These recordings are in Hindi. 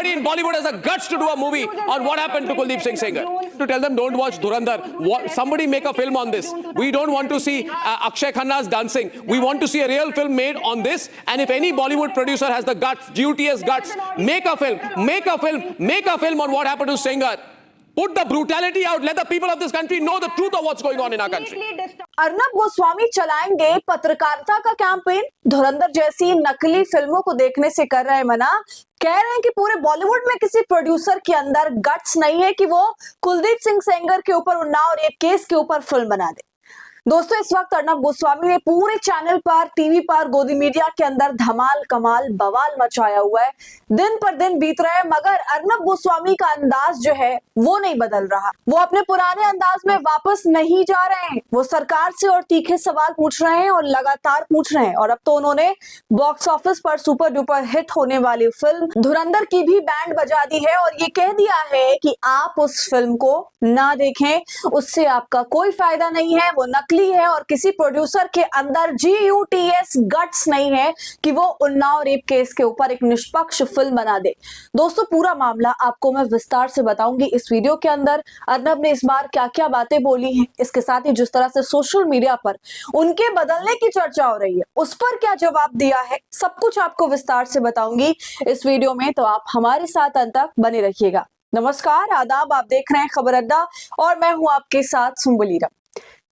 nobody in Bollywood has the guts to do a movie on what happened to Kuldeep Singh Sengar. To tell them don't watch Dhurandhar. Somebody make a film on this. We don't want to see Akshay Khanna's dancing. We want to see a real film made on this. And if any Bollywood producer has the guts, duteous guts, make a film on what happened to Sengar. Put the brutality out. Let the people of this country know the truth of what's going on in our country. Arnab Goswami चलाएंगे पत्रकारिता का कैंपेन। धुरंधर जैसी नकली फिल्मों को देखने से कर रहे हैं मना। कह रहे हैं कि पूरे बॉलीवुड में किसी प्रोड्यूसर के अंदर गट्स नहीं है कि वो कुलदीप सिंह सेंगर के ऊपर उन्नाव रेप केस के ऊपर फिल्म बना दे। दोस्तों, इस वक्त अर्नब गोस्वामी ने पूरे चैनल पर, टीवी पर, गोदी मीडिया के अंदर धमाल कमाल बवाल मचाया हुआ है। दिन पर दिन बीत रहे हैं मगर अर्नब गोस्वामी का अंदाज जो है वो नहीं बदल रहा। वो अपने पुराने अंदाज में वापस नहीं जा रहे हैं। वो सरकार से और तीखे सवाल पूछ रहे हैं और लगातार पूछ रहे हैं। और अब तो उन्होंने बॉक्स ऑफिस पर सुपर डुपर हिट होने वाली फिल्म धुरंधर की भी बैंड बजा दी है और ये कह दिया है कि आप उस फिल्म को ना देखें, उससे आपका कोई फायदा नहीं है। वो नकली है और किसी प्रोड्यूसर के अंदर GUTS गट्स नहीं है कि वो उन्नाव रेप केस के ऊपर एक निष्पक्ष फिल्म बना दे। दोस्तों, पूरा मामला आपको मैं विस्तार से बताऊंगी इस वीडियो के अंदर। अर्नब ने इस बार क्या क्या बातें बोली हैं, इसके साथ ही जिस तरह से सोशल मीडिया पर उनके बदलने की चर्चा हो रही है उस पर क्या जवाब दिया है, सब कुछ आपको विस्तार से बताऊंगी इस वीडियो में। तो आप हमारे साथ अंत तक बने रहिएगा। नमस्कार, आदाब, आप देख रहे हैं खबर अड्डा और मैं हूं आपके साथ सुम्बुली राम।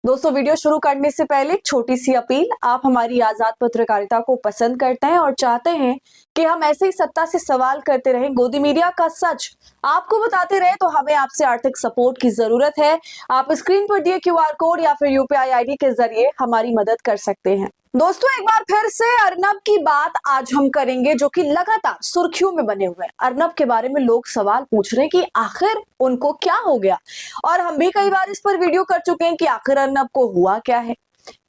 दोस्तों, वीडियो शुरू करने से पहले एक छोटी सी अपील। आप हमारी आजाद पत्रकारिता को पसंद करते हैं और चाहते हैं कि हम ऐसे ही सत्ता से सवाल करते रहें, गोदी मीडिया का सच आपको बताते रहे, तो हमें आपसे आर्थिक सपोर्ट की जरूरत है। आप स्क्रीन पर दिए QR कोड या फिर UPI ID के जरिए हमारी मदद कर सकते हैं। दोस्तों, एक बार फिर से अर्नब की बात आज हम करेंगे जो कि लगातार सुर्खियों में बने हुए हैं। अर्नब के बारे में लोग सवाल पूछ रहे हैं कि आखिर उनको क्या हो गया और हम भी कई बार इस पर वीडियो कर चुके हैं कि आखिर अर्नब को हुआ क्या है।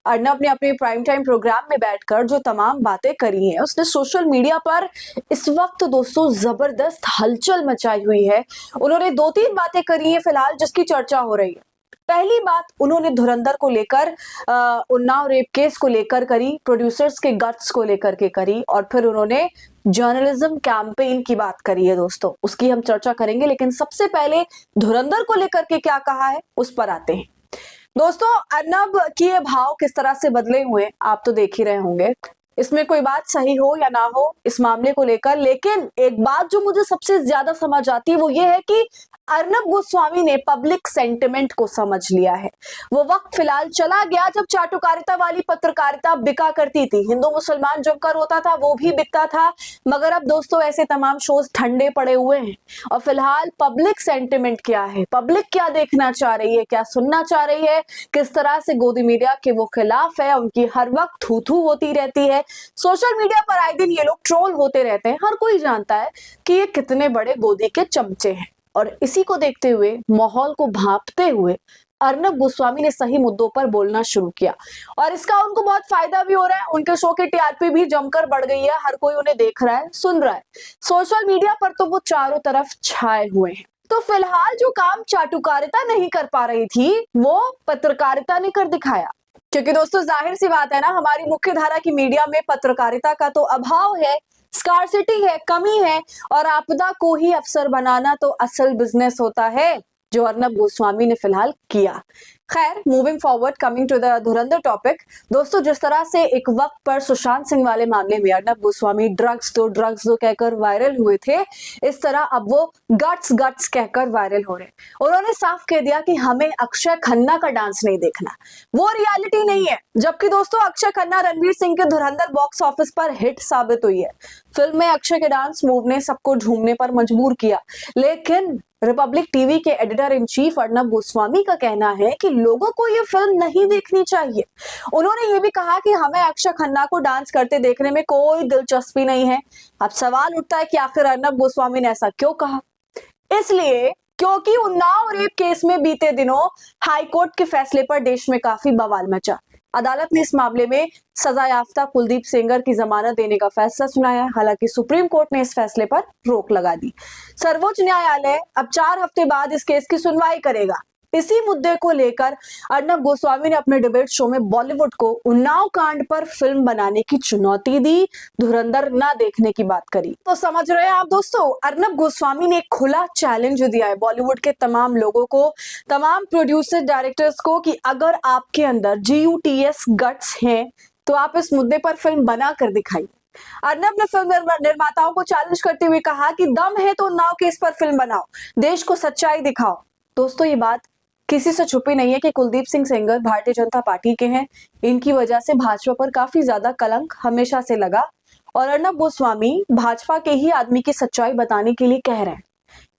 अर्नब ने अपने प्राइम टाइम प्रोग्राम में बैठकर जो तमाम बातें करी हैं, उसने सोशल मीडिया पर इस वक्त दोस्तों जबरदस्त हलचल मचाई हुई है। उन्होंने 2-3 बातें करी हैं फिलहाल जिसकी चर्चा हो रही है। पहली बात उन्होंने धुरंधर को लेकर, उन्नाव रेप केस को लेकर करी, प्रोड्यूसर्स के गट्स को लेकर के करी और फिर उन्होंने जर्नलिज्म कैंपेन की बात करी है। दोस्तों, उसकी हम चर्चा करेंगे, लेकिन सबसे पहले धुरंधर को लेकर के क्या कहा है उस पर आते हैं। दोस्तों, अर्नब के ये भाव किस तरह से बदले हुए आप तो देख ही रहे होंगे। इसमें कोई बात सही हो या ना हो इस मामले को लेकर, लेकिन एक बात जो मुझे सबसे ज्यादा समझ आती है वो ये है कि अर्नब गोस्वामी ने पब्लिक सेंटिमेंट को समझ लिया है। वो वक्त फिलहाल चला गया जब चाटुकारिता वाली पत्रकारिता बिका करती थी, हिंदू मुसलमान जमकर होता था वो भी बिकता था, मगर अब दोस्तों ऐसे तमाम शोज ठंडे पड़े हुए हैं। और फिलहाल पब्लिक सेंटिमेंट क्या है, पब्लिक क्या देखना चाह रही है, क्या सुनना चाह रही है, किस तरह से गोदी मीडिया के वो खिलाफ है, उनकी हर वक्त थू थू होती रहती है। सोशल मीडिया पर आए दिन ये लोग ट्रोल होते रहते हैं। हर कोई जानता है कि ये कितने बड़े गोदी के चमचे हैं और इसी को देखते हुए, माहौल को भांपते हुए अर्नब गोस्वामी ने सही मुद्दों पर बोलना शुरू किया और इसका उनको बहुत फायदा भी हो रहा है। उनके शो की TRP भी जमकर बढ़ गई है। हर कोई उन्हें देख रहा है, सुन रहा है। सोशल मीडिया पर तो वो चारों तरफ छाए हुए हैं। तो फिलहाल जो काम चाटुकारिता नहीं कर पा रही थी वो पत्रकारिता ने कर दिखाया। क्योंकि दोस्तों जाहिर सी बात है ना, हमारी मुख्य धारा की मीडिया में पत्रकारिता का तो अभाव है, स्कार्सिटी है, कमी है और आपदा को ही अवसर बनाना तो असल बिजनेस होता है जो अर्नब गोस्वामी ने फिलहाल किया। खैर, moving forward, coming to the Dhurandhar topic. दोस्तों, जिस तरह से एक वक्त पर सुशांत सिंह वाले मामले में अर्नब गोस्वामी ड्रग्स दो कहकर वायरल हुए थे, इस तरह अब वो गट्स कहकर वायरल हो रहे हैं। उन्होंने साफ कह दिया कि हमें अक्षय खन्ना का डांस नहीं देखना, वो रियलिटी नहीं है। जबकि दोस्तों अक्षय खन्ना रणवीर सिंह के धुरंधर बॉक्स ऑफिस पर हिट साबित हुई है। फिल्म में अक्षय के डांस मूव ने सबको झूमने पर मजबूर किया, लेकिन रिपब्लिक टीवी के editor in chief Arnab Goswami का कहना है कि लोगों को ये फिल्म नहीं देखनी चाहिए। उन्होंने ये भी कहा कि हमें अक्षय खन्ना को डांस करते देखने में कोई दिलचस्पी नहीं है। अब सवाल उठता है कि आखिर अर्नब गोस्वामी ने ऐसा क्यों कहा? इसलिए क्योंकि उन्नाव रेप केस में बीते दिनों हाईकोर्ट के फैसले पर देश में काफी बवाल मचा। अदालत ने इस मामले में सजायाफ्ता कुलदीप सेंगर की जमानत देने का फैसला सुनाया। हालांकि सुप्रीम कोर्ट ने इस फैसले पर रोक लगा दी। सर्वोच्च न्यायालय अब 4 हफ्ते बाद इस केस की सुनवाई करेगा। इसी मुद्दे को लेकर अर्नब गोस्वामी ने अपने डिबेट शो में बॉलीवुड को उन्नाव कांड पर फिल्म बनाने की चुनौती दी, धुरंधर ना देखने की बात करी। तो समझ रहे हैं आप दोस्तों, अर्नब गोस्वामी ने एक खुला चैलेंज दिया है बॉलीवुड के तमाम लोगों को, तमाम प्रोड्यूसर डायरेक्टर्स को कि अगर आपके अंदर GUTS गट्स हैं तो आप इस मुद्दे पर फिल्म बना कर दिखाइए। अर्नब ने फिल्म निर्माताओं को चैलेंज करते हुए कहा कि दम है तो उन्नाव केस पर फिल्म बनाओ, देश को सच्चाई दिखाओ। दोस्तों ये बात किसी से छुपी नहीं है कि कुलदीप सिंह सेंगर भारतीय जनता पार्टी के हैं, इनकी वजह से भाजपा पर काफी ज्यादा कलंक हमेशा से लगा और अर्नब गोस्वामी भाजपा के ही आदमी की सच्चाई बताने के लिए कह रहे हैं,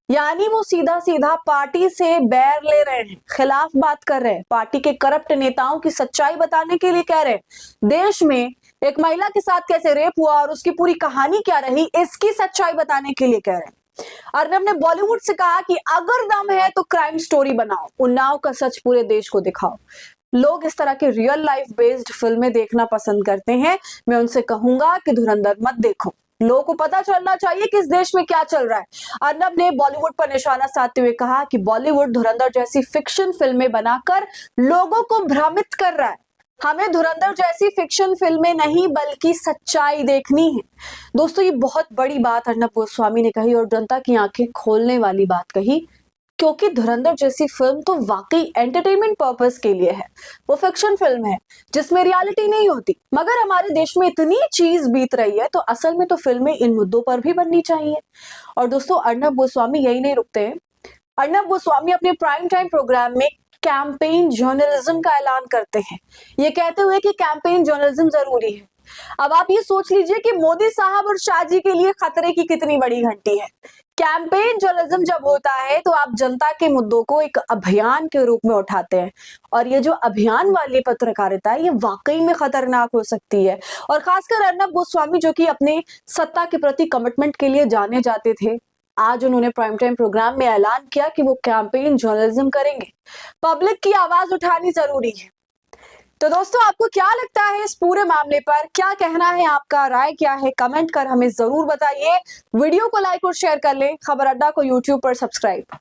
यानी वो सीधा सीधा पार्टी से बैर ले रहे हैं, खिलाफ बात कर रहे हैं, पार्टी के करप्ट नेताओं की सच्चाई बताने के लिए कह रहे हैं, देश में एक महिला के साथ कैसे रेप हुआ और उसकी पूरी कहानी क्या रही इसकी सच्चाई बताने के लिए कह रहे हैं। अर्नब ने बॉलीवुड से कहा कि अगर दम है तो क्राइम स्टोरी बनाओ, उन्नाव का सच पूरे देश को दिखाओ। लोग इस तरह के रियल लाइफ बेस्ड फिल्में देखना पसंद करते हैं, मैं उनसे कहूंगा कि धुरंधर मत देखो, लोगों को पता चलना चाहिए कि इस देश में क्या चल रहा है। अर्नब ने बॉलीवुड पर निशाना साधते हुए कहा कि बॉलीवुड धुरंधर जैसी फिक्शन फिल्में बनाकर लोगों को भ्रमित कर रहा है, हमें धुरंधर जैसी फिक्शन फिल्में नहीं बल्कि सच्चाई देखनी है। दोस्तों ये बहुत बड़ी बात अर्नब गोस्वामी ने कही और जनता की आंखें खोलने वाली बात कही, क्योंकि धुरंधर जैसी फिल्म तो वाकई एंटरटेनमेंट पर्पस के लिए है, वो फिक्शन फिल्म है जिसमें रियलिटी नहीं होती। मगर हमारे देश में इतनी चीज बीत रही है तो असल में तो फिल्में इन मुद्दों पर भी बननी चाहिए। और दोस्तों अर्नब गोस्वामी यही नहीं रुकते हैं, अर्नब गोस्वामी अपने प्राइम टाइम प्रोग्राम में कैंपेन जर्नलिज्म का ऐलान करते हैं, ये कहते हुए कि कैंपेन जर्नलिज्म जरूरी है। अब आप ये सोच लीजिए कि मोदी साहब और शाह जी के लिए खतरे की कितनी बड़ी घंटी है। कैंपेन जर्नलिज्म जब होता है तो आप जनता के मुद्दों को एक अभियान के रूप में उठाते हैं और ये जो अभियान वाली पत्रकारिता है ये वाकई में खतरनाक हो सकती है। और खासकर अर्नब गोस्वामी जो कि अपने सत्ता के प्रति कमिटमेंट के लिए जाने जाते थे, आज उन्होंने प्राइम टाइम प्रोग्राम में ऐलान किया कि वो कैंपेन जर्नलिज्म करेंगे। पब्लिक की आवाज उठानी जरूरी है। तो दोस्तों आपको क्या लगता है इस पूरे मामले पर, क्या कहना है आपका, राय क्या है, कमेंट कर हमें जरूर बताइए। वीडियो को लाइक और शेयर कर लें, खबर अड्डा को यूट्यूब पर सब्सक्राइब।